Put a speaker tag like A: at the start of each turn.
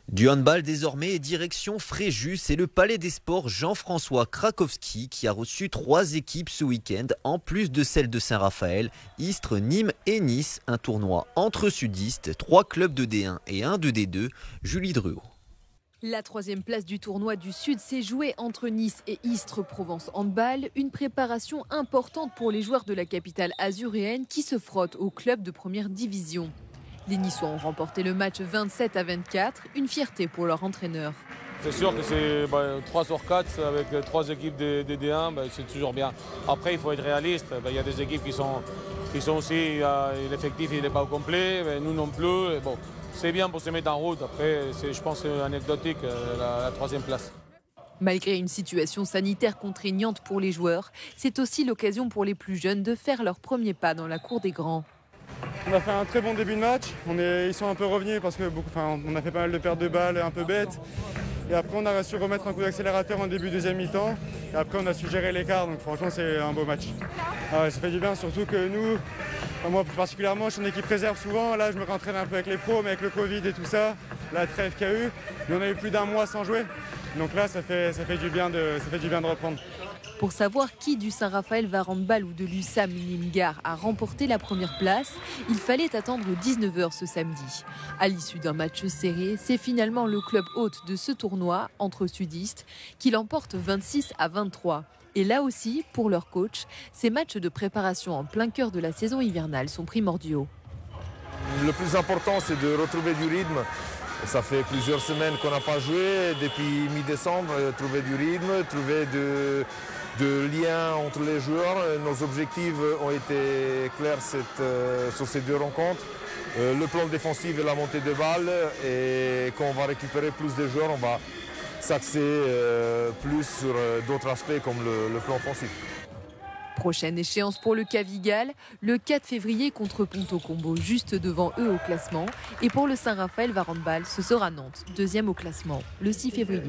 A: Du handball désormais et direction Fréjus et le Palais des Sports Jean-François Krakowski qui a reçu 3 équipes ce week-end en plus de celle de Saint-Raphaël, Istres, Nîmes et Nice. Un tournoi entre sudistes, 3 clubs de D1 et 1 de D2. Julie Druot.
B: La 3e place du tournoi du Sud s'est jouée entre Nice et Istres Provence Handball. Une préparation importante pour les joueurs de la capitale azuréenne qui se frottent au club de première division. Les Niçois ont remporté le match 27-24, une fierté pour leur entraîneur.
C: C'est sûr que c'est 3 sur 4 avec 3 équipes de D1, c'est toujours bien. Après, il faut être réaliste. Il y a des équipes qui sont aussi, l'effectif n'est pas au complet, nous non plus. Bon, c'est bien pour se mettre en route. Après, je pense que c'est anecdotique la 3e place.
B: Malgré une situation sanitaire contraignante pour les joueurs, c'est aussi l'occasion pour les plus jeunes de faire leur premier pas dans la cour des grands.
D: On a fait un très bon début de match, ils sont un peu revenus parce que on a fait pas mal de pertes de balles un peu bêtes. Et après on a su remettre un coup d'accélérateur en début deuxième mi-temps. Et après on a su gérer l'écart, donc franchement c'est un beau match. Ça fait du bien, surtout que nous, moi plus particulièrement, je suis une équipe réserve souvent. Là je me rentraîne un peu avec les pros, mais avec le Covid et tout ça, la trêve qu'il y a eu, mais on a eu plus d'1 mois sans jouer. Donc là ça fait du bien de reprendre.
B: Pour savoir qui du Saint-Raphaël Handball ou de l'USAM Nîmes-Gard a remporté la première place, il fallait attendre 19h ce samedi. À l'issue d'un match serré, c'est finalement le club hôte de ce tournoi, entre sudistes, qui l'emporte 26-23. Et là aussi, pour leur coach, ces matchs de préparation en plein cœur de la saison hivernale sont primordiaux.
E: Le plus important, c'est de retrouver du rythme. Ça fait plusieurs semaines qu'on n'a pas joué, depuis mi-décembre, trouver du rythme, trouver de liens entre les joueurs. Nos objectifs ont été clairs sur ces 2 rencontres. Le plan défensif et la montée de balles, et quand on va récupérer plus de joueurs, on va s'axer plus sur d'autres aspects comme le plan offensif.
B: Prochaine échéance pour le Cavigal, le 4 février contre Ponto Combo, juste devant eux au classement. Et pour le Saint-Raphaël Handball, ce sera Nantes, 2e au classement, le 6 février.